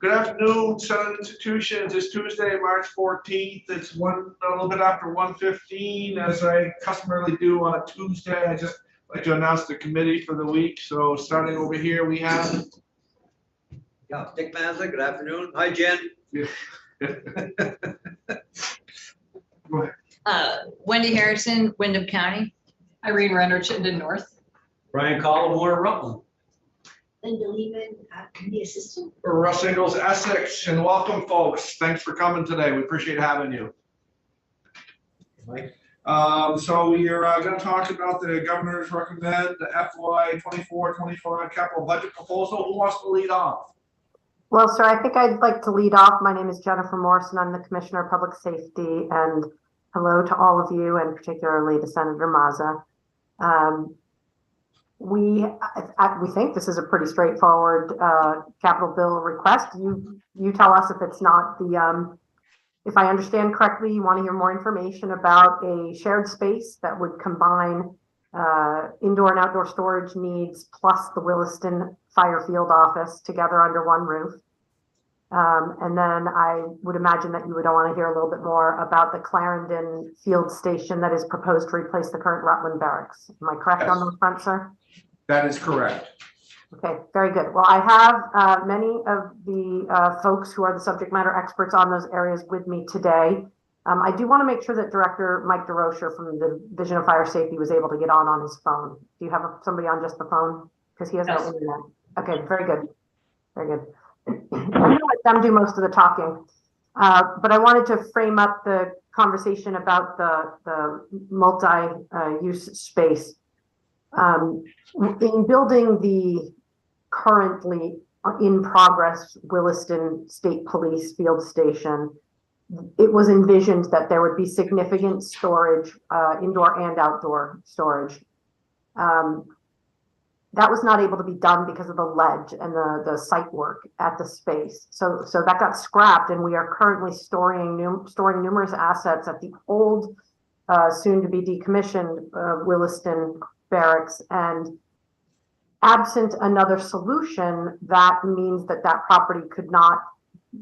Good afternoon, Senate institutions. It's Tuesday, March 14th. It's a little bit after 1:15, as I customarily do on a Tuesday. I just like to announce the committee for the week. So starting over here, we have. Yeah, Dick Mazza, good afternoon. Hi, Jen. Yeah. Go ahead. Wendy Harrison, Wyndham County. Irene Renner, Chittenden North. Brian Collmore, Rutland. Linda Lehman, the assistant. Russ Ingles, Essex, and welcome, folks. Thanks for coming today. We appreciate having you. Mike. So we are going to talk about the governor's recommend the FY 24-25 capital budget proposal. Who wants to lead off? Well, sir, I think I'd like to lead off. My name is Jennifer Morrison. I'm the Commissioner of Public Safety, and hello to all of you, and particularly to Senator Mazza. We think this is a pretty straightforward capital bill request. You tell us if it's not the. If I understand correctly, you want to hear more information about a shared space that would combine indoor and outdoor storage needs plus the Williston Fire Field Office together under one roof. And then I would imagine that you would want to hear a little bit more about the Clarendon Field Station that is proposed to replace the current Rutland Barracks. Am I correct on those fronts, sir? That is correct. Okay, very good. Well, I have many of the folks who are the subject matter experts on those areas with me today. I do want to make sure that Director Mike DeRocher from the Division of Fire Safety was able to get on his phone. Do you have somebody on just the phone? Because he has no internet. Okay, very good. Very good. I'm going to let them do most of the talking. But I wanted to frame up the conversation about the multi-use space. In building the currently in progress Williston State Police Field Station, it was envisioned that there would be significant storage, indoor and outdoor storage. That was not able to be done because of the ledge and the site work at the space. So that got scrapped, and we are currently storing numerous assets at the old, soon to be decommissioned Williston Barracks. And absent another solution, that means that property could not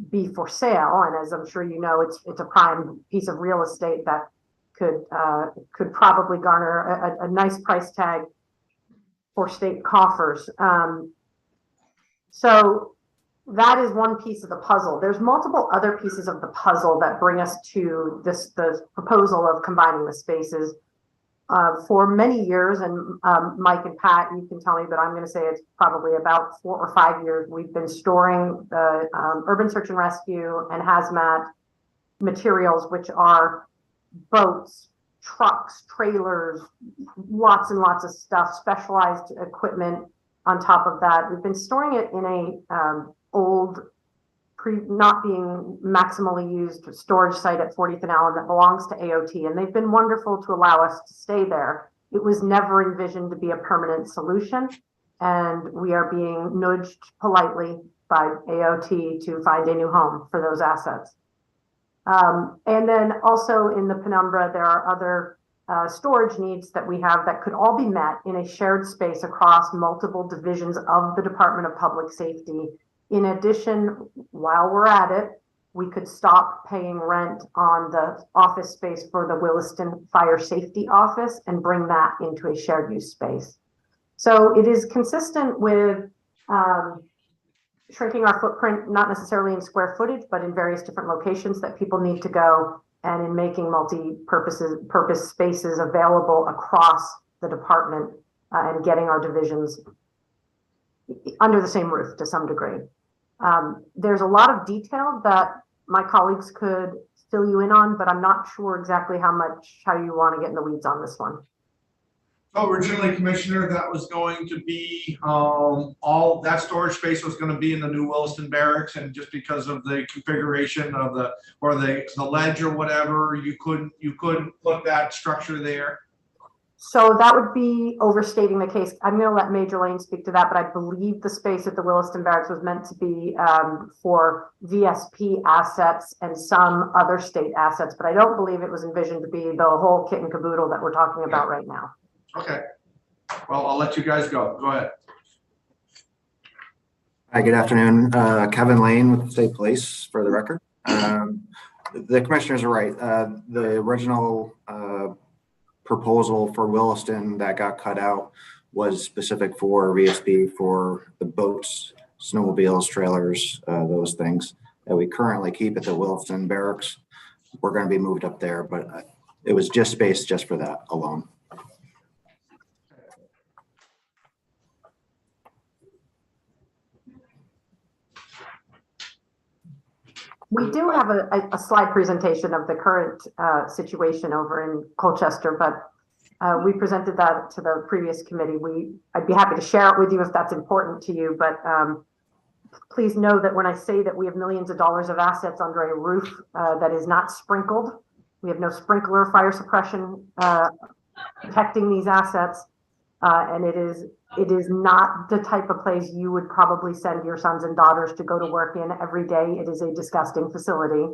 be for sale. And as I'm sure you know, it's a prime piece of real estate that could probably garner a nice price tag for state coffers. So that is one piece of the puzzle. There's multiple other pieces of the puzzle that bring us to the proposal of combining the spaces. For many years, and Mike and Pat, you can tell me, but I'm going to say it's probably about 4 or 5 years, we've been storing the urban search and rescue and hazmat materials, which are boats, trucks, trailers, lots and lots of stuff, specialized equipment on top of that. We've been storing it in a old, not being maximally used storage site at 40th and Allen that belongs to AOT, and they've been wonderful to allow us to stay there. It was never envisioned to be a permanent solution, and we are being nudged politely by AOT to find a new home for those assets. And then also in the penumbra, there are other storage needs that we have that could all be met in a shared space across multiple divisions of the Department of Public Safety. In addition, while we're at it, we could stop paying rent on the office space for the Williston Fire Safety Office and bring that into a shared use space. So it is consistent with shrinking our footprint, not necessarily in square footage, but in various different locations that people need to go, and in making purpose spaces available across the department and getting our divisions under the same roof to some degree. There's a lot of detail that my colleagues could fill you in on, but I'm not sure exactly how you want to get in the weeds on this one. So originally, Commissioner, that was going to be all that storage space was going to be in the new Williston Barracks, and just because of the configuration of the ledge or whatever, you couldn't put that structure there. So that would be overstating the case. I'm going to let Major Lane speak to that, but I believe the space at the Williston Barracks was meant to be for VSP assets and some other state assets, but I don't believe it was envisioned to be the whole kit and caboodle that we're talking about right now. Okay. Well, I'll let you guys go. Go ahead. Hi, good afternoon. Kevin Lane with the State Police for the record. The commissioners are right. The original proposal for Williston that got cut out was specific for VSB for the boats, snowmobiles, trailers, those things that we currently keep at the Williston Barracks. We're going to be moved up there, but it was just space just for that alone. We do have a slide presentation of the current situation over in Colchester, but we presented that to the previous committee. I'd be happy to share it with you if that's important to you, but please know that when I say that we have millions of dollars of assets under a roof that is not sprinkled, we have no sprinkler fire suppression protecting these assets, and it is not the type of place you would probably send your sons and daughters to go to work in every day. It is a disgusting facility.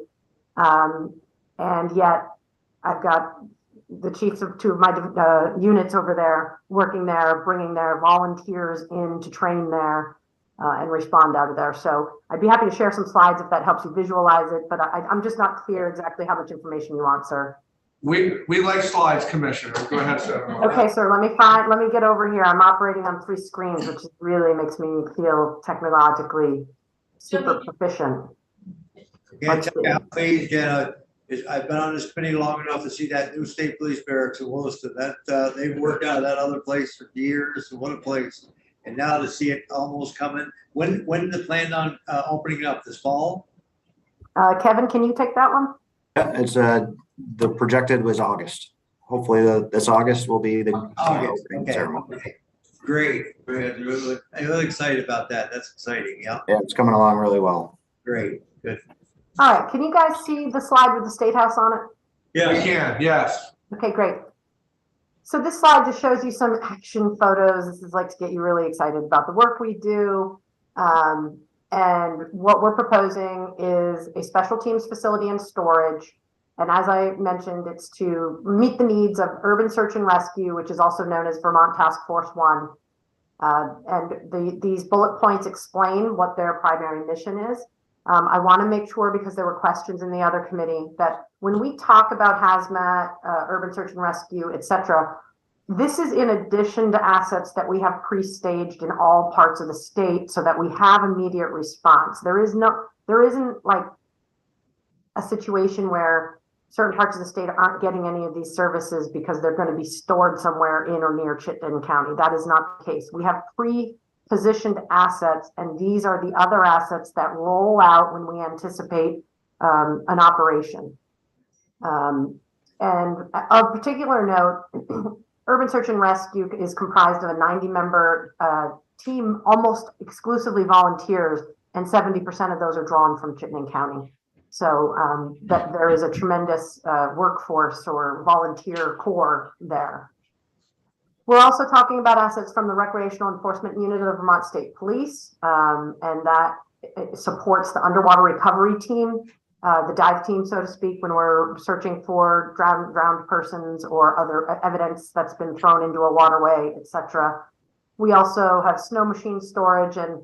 And yet I've got the chiefs of two of my units over there working there, bringing their volunteers in to train there and respond out of there. So I'd be happy to share some slides if that helps you visualize it, but I'm just not clear exactly how much information you want, sir. We like slides, Commissioner. Go ahead, sir. Okay, sir, let me get over here. I'm operating on 3 screens, which really makes me feel technologically super proficient. Can't tell you how pleased, Jenna, I've been on this committee long enough to see that new state police barracks in Williston. That they've worked out of that other place for years. What a place! And now to see it almost coming. When do they plan on opening up this fall? Kevin, can you take that one? Yeah, it's the projected was August. Hopefully this August will be the August. opening Okay. ceremony. Okay. Great. I'm really excited about that. That's exciting. Yeah. Yeah, it's coming along really well. Great. Good. All right, can you guys see the slide with the State House on it? We can, yes. Okay, great. So this slide just shows you some action photos. This is like to get you really excited about the work we do. And what we're proposing is a special teams facility and storage. And as I mentioned, it's to meet the needs of urban search and rescue, which is also known as Vermont Task Force 1. And these bullet points explain what their primary mission is. I want to make sure, because there were questions in the other committee, that when we talk about hazmat, urban search and rescue, etc., this is in addition to assets that we have pre-staged in all parts of the state so that we have immediate response. There isn't like a situation where certain parts of the state aren't getting any of these services because they're going to be stored somewhere in or near Chittenden County. That is not the case. We have pre-positioned assets, and these are the other assets that roll out when we anticipate an operation. And of particular note, Urban Search and Rescue is comprised of a 90-member team, almost exclusively volunteers, and 70% of those are drawn from Chittenden County. So that there is a tremendous workforce or volunteer corps there. We're also talking about assets from the Recreational Enforcement Unit of the Vermont State Police, and that supports the underwater recovery team, the dive team, so to speak, when we're searching for drowned persons or other evidence that's been thrown into a waterway, etc. We also have snow machine storage, and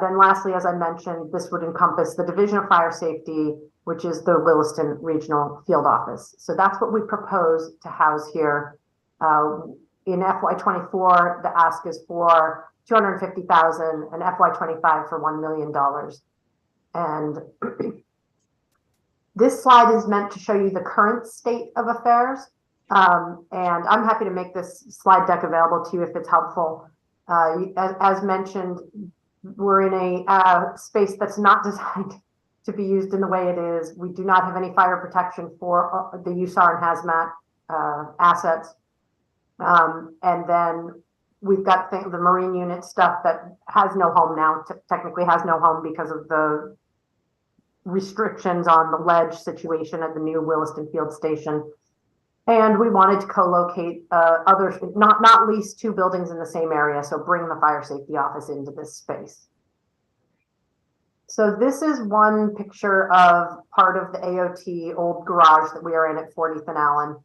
then lastly, as I mentioned, this would encompass the Division of Fire Safety, which is the Williston Regional Field Office. So that's what we propose to house here. In FY24, the ask is for $250,000, and FY25 for $1 million. And this slide is meant to show you the current state of affairs. And I'm happy to make this slide deck available to you if it's helpful. As mentioned, we're in a space that's not designed to be used in the way it is. We do not have any fire protection for the USAR and hazmat assets. And then we've got the Marine unit stuff that has no home now, technically has no home because of the restrictions on the ledge situation at the new Williston Field Station. And we wanted to co-locate others, not lease 2 buildings in the same area, so bring the fire safety office into this space. So this is one picture of part of the AOT old garage that we are in at 40th and Allen.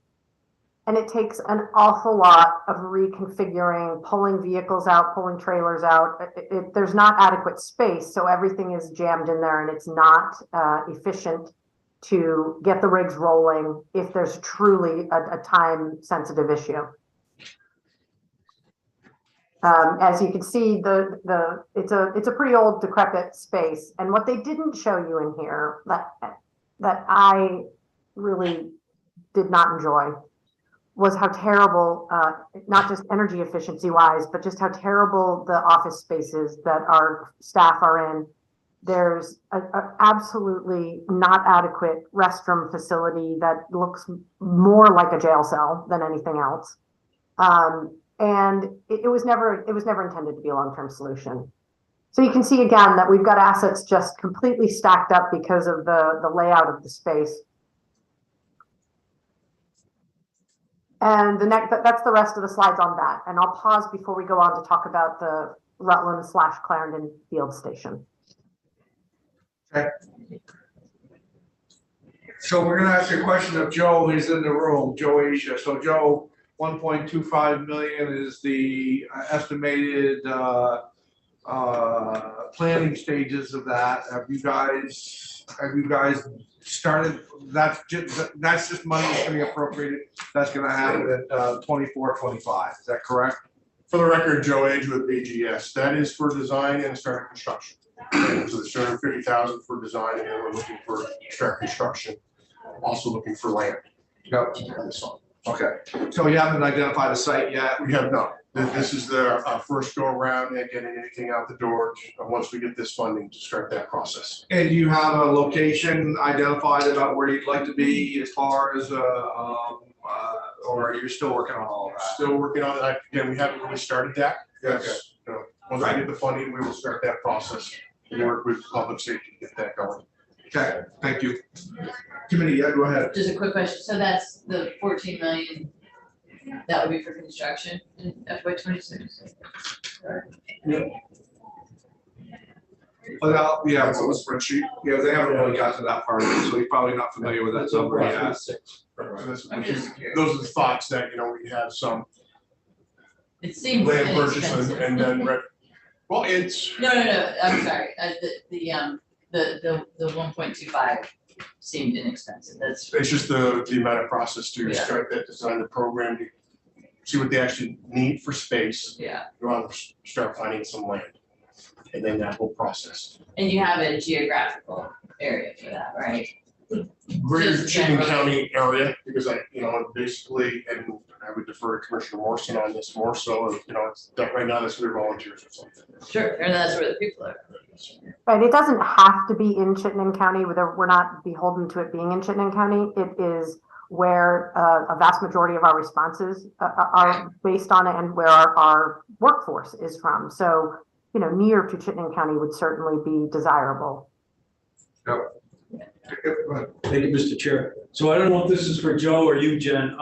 And it takes an awful lot of reconfiguring, pulling vehicles out, pulling trailers out. There's not adequate space, so everything is jammed in there, and it's not efficient to get the rigs rolling if there's truly a time-sensitive issue. As you can see, it's a pretty old, decrepit space, and what they didn't show you in here that I really did not enjoy was how terrible, not just energy efficiency wise, but just how terrible the office spaces that our staff are in. There's a absolutely not adequate restroom facility that looks more like a jail cell than anything else. And it was never intended to be a long-term solution. So you can see again that we've got assets just completely stacked up because of the layout of the space. And that's the rest of the slides on that. And I'll pause before we go on to talk about the Rutland/Clarendon Field Station. Okay. So we're gonna ask a question of Joe, he's in the room, Joe Asia. So Joe, 1.25 million is the estimated planning stages of that. Have you guys started? That's just money that's gonna be appropriated. That's gonna happen at 24-25. Is that correct? For the record, Joe Age with BGS. That is for design and start construction. So there's 250,000 for design, and then we're looking for start construction. Also looking for land. Yep. Okay. So you haven't identified a site yet? We have not. This is the first go around and getting anything out the door once we get this funding to start that process. And do you have a location identified about where you'd like to be as far as or you're still working on all of that? Still working on it. Again, we haven't really started that. Yes. Once I get the funding, we will start that process and work with public safety to get that going. Okay, thank you. Committee, yeah, go ahead. Just a quick question. So that's the 14 million that would be for construction in FY26? Well, yeah, That's on the spreadsheet. yeah, they haven't really got to that part of it, so you're probably not familiar with that number yet. So those are the thoughts that, we have some It seems land purchase inexpensive. and then, well, it's, No, I'm sorry. The 1.25 seemed inexpensive. That's it's just the amount of process to Yeah. start that design, the program, to see what they actually need for space. yeah. You want to start finding some land. And then that whole process. And you have a geographical area for that, right? Greater Just Chittenden generally. County area, because basically, and I would defer to Commissioner Morrison on this more so, it's right now that's where volunteers or something. Sure, and that's where the people are. Right, it doesn't have to be in Chittenden County, we're not beholden to it being in Chittenden County. It is where a vast majority of our responses are based on it and where our workforce is from. So, near to Chittenden County would certainly be desirable. Thank you, Mr. Chair. So I don't know if this is for Joe or you, Jen.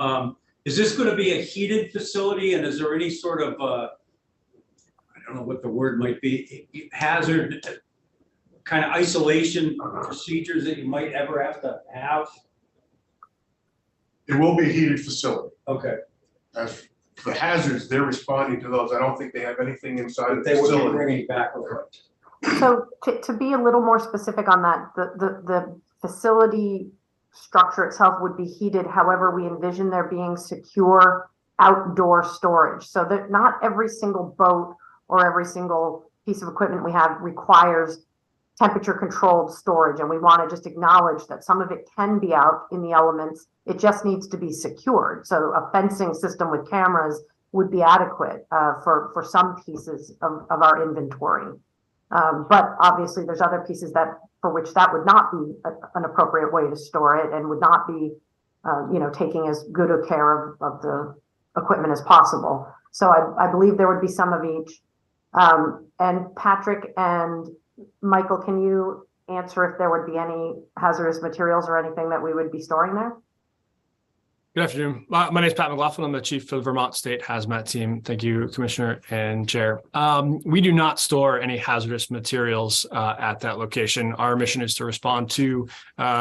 Is this going to be a heated facility, and is there any sort of, I don't know what the word might be, hazard kind of isolation procedures that you might ever have to have? It will be a heated facility. Okay, As for the hazards, they're responding to those. I don't think they have anything inside but the they would be facility. bringing back. Okay. So to be a little more specific on that, the facility structure itself would be heated. However, we envision there being secure outdoor storage so that not every single boat or every single piece of equipment we have requires temperature controlled storage. And we want to just acknowledge that some of it can be out in the elements. It just needs to be secured. So a fencing system with cameras would be adequate for some pieces of our inventory. But obviously there's other pieces for which that would not be an appropriate way to store it and would not be, taking as good a care of the equipment as possible. So I believe there would be some of each. And Patrick and Michael, can you answer if there would be any hazardous materials or anything that we would be storing there? Good afternoon. My name is Pat McLaughlin. I'm the chief for the Vermont State Hazmat Team. Thank you, Commissioner and Chair. We do not store any hazardous materials at that location. Our mission is to respond to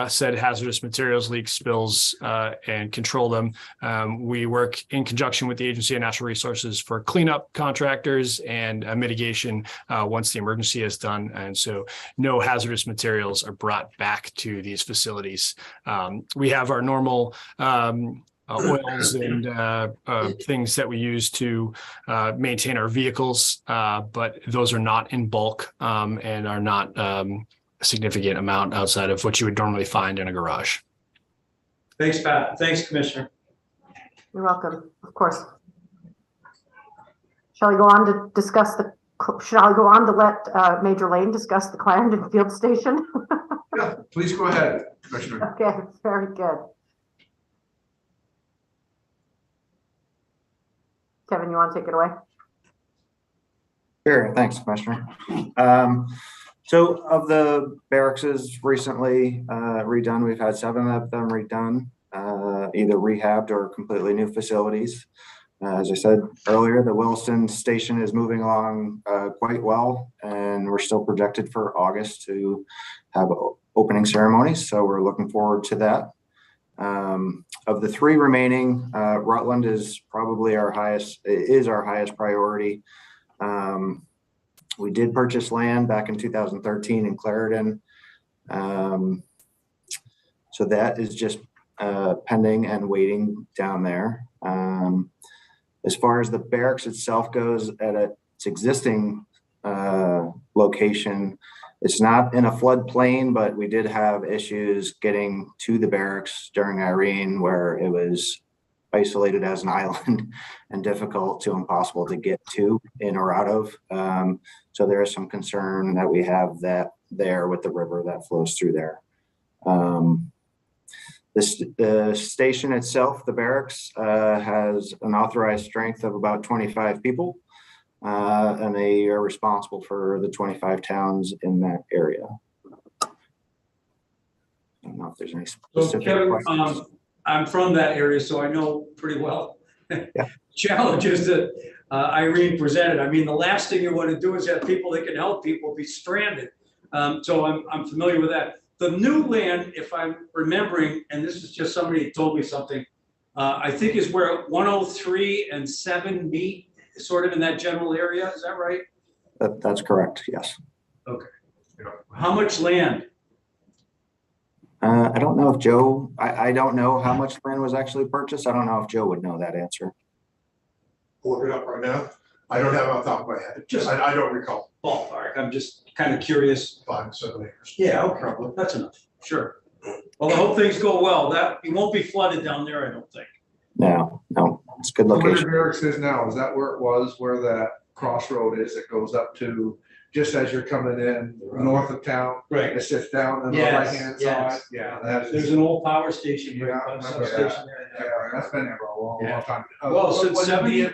said hazardous materials, leaks, spills, and control them. We work in conjunction with the Agency of Natural Resources for cleanup contractors and mitigation once the emergency is done. And so no hazardous materials are brought back to these facilities. We have our normal oils and things that we use to maintain our vehicles, but those are not in bulk and are not a significant amount outside of what you would normally find in a garage. Thanks, Pat. Thanks, Commissioner. You're welcome, of course. Shall we go on to discuss shall I go on to let Major Lane discuss the Clarendon Field Station? Yeah, please go ahead, Commissioner. Okay, very good. Kevin, you want to take it away? Sure, thanks, Commissioner. So of the barracks recently redone, we've had 7 of them redone, either rehabbed or completely new facilities. As I said earlier, the Williston Station is moving along quite well, and we're still projected for August to have opening ceremonies, so we're looking forward to that. Of the 3 remaining, Rutland is probably our highest priority. We did purchase land back in 2013 in Clarendon. So that is just pending and waiting down there. As far as the barracks itself goes, at its existing location, it's not in a floodplain, but we did have issues getting to the barracks during Irene, where it was isolated as an island and difficult to impossible to get to in or out of. So there is some concern that we have that there with the river that flows through there. The station itself, the barracks, has an authorized strength of about 25 people. And they are responsible for the 25 towns in that area. I don't know if there's any specific questions. I'm from that area, so I know pretty well Yeah. challenges that Irene presented. I mean, the last thing you want to do is have people that can help people be stranded. So I'm familiar with that. The new land, if I'm remembering, and this is just somebody told me something, I think is where 103 and 7 meet, sort of in that general area. Is that right? That's correct. Yes. Okay. How much land? I don't know if Joe, I don't know how much land was actually purchased. I don't know if Joe would know that answer. Look it up right now. I don't have it off the top of my head. I don't recall. Ballpark. I'm just kind of curious. 5 to 7 acres. Yeah, okay. That's enough. Sure. Well, I hope things go well. That you won't be flooded down there, I don't think. No, it's a good Where the location. barracks is now, is that where it was, where that crossroad is that goes up to, just as you're coming in north of town? Right. It sits down on the Yes, right-hand yes. side? Yeah, that is. There's an old power station Yeah, here, I remember substation there. Yeah, that's been there for a long, long time. Well, since Was it 70.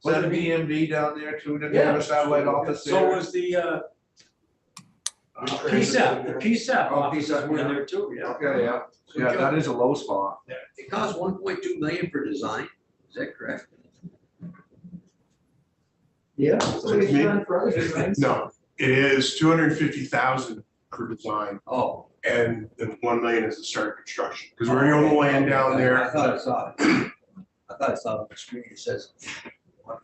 Was it BMV down there too? Did they have a satellite office there? So was the PSAP, the PSAP Oh, offices PSAP, were yeah. in there too, yeah. Okay, yeah. Yeah, that is a low spot. It costs 1.2 million for design, is that correct? Yeah. No, it is 250,000 per design, Oh. and then 1 million is the start of construction, because we're gonna own the land down I there. thought I saw it. I thought I saw it on the screen, it says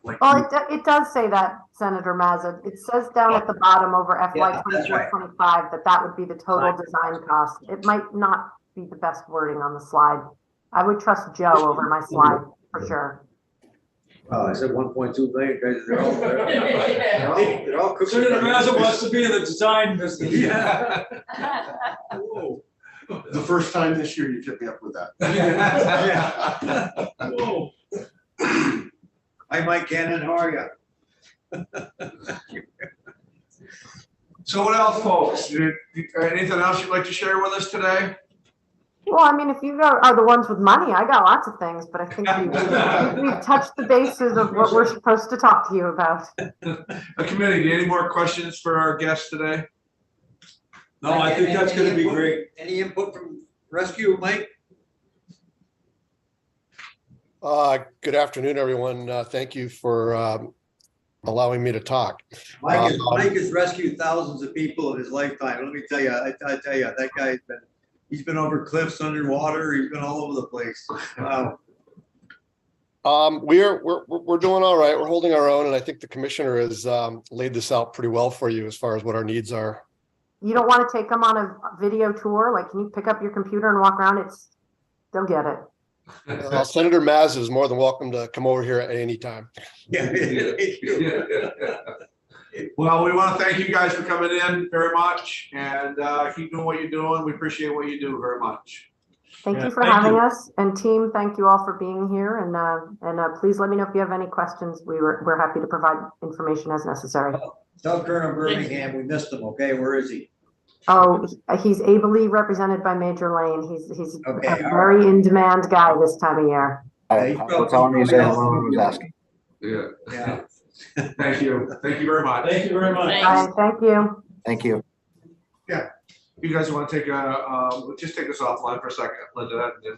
1.2. Well, it does say that, Senator Mazza. It says down at the bottom over FY Yeah, that's right. 24-25 that would be the total design cost. It might not be the best wording on the slide. I would trust Joe over my slide for sure. Oh, I said 1.2 million, because they're all cooking. Senator Mazza wants to be in the design business. Yeah. Whoa. The first time this year you tipped me up with that. Yeah. Whoa. Hi, Mike Cannon, how are you? So what else, folks? Anything else you'd like to share with us today? Well, I mean, if you are the ones with money, I got lots of things, but I think we've touched the bases of what we're supposed to talk to you about. A committee, any more questions for our guests today? No, I think that's gonna be great. Any input from rescue, Mike? Good afternoon, everyone. Thank you for allowing me to talk. Mike has rescued thousands of people in his lifetime. Let me tell you, I tell you, that guy's he's been over cliffs, underwater. He's been all over the place. Wow. We're doing all right. We're holding our own, and I think the commissioner has laid this out pretty well for you as far as what our needs are. You don't want to take them on a video tour? Like, can you pick up your computer and walk around? They'll get it. Senator Maz is more than welcome to come over here at any time. Yeah. Well, we want to thank you guys for coming in very much and keep doing what you're doing. We appreciate what you do very much. Thank Yeah, you for thank having you. us, and team, thank you all for being here, and please let me know if you have any questions. We're happy to provide information as necessary. Tell Colonel Birmingham we missed him, okay? Where is he? Oh, he's ably represented by Major Lane. He's Okay, a all right. very in-demand guy this time of year. I'll tell him he's there when he was asking. Yeah. Yeah. Thank you. Thank you very much. Thank you very much. Thanks. Thank you. Thank you. You guys want to take just take us offline for a second, Linda, and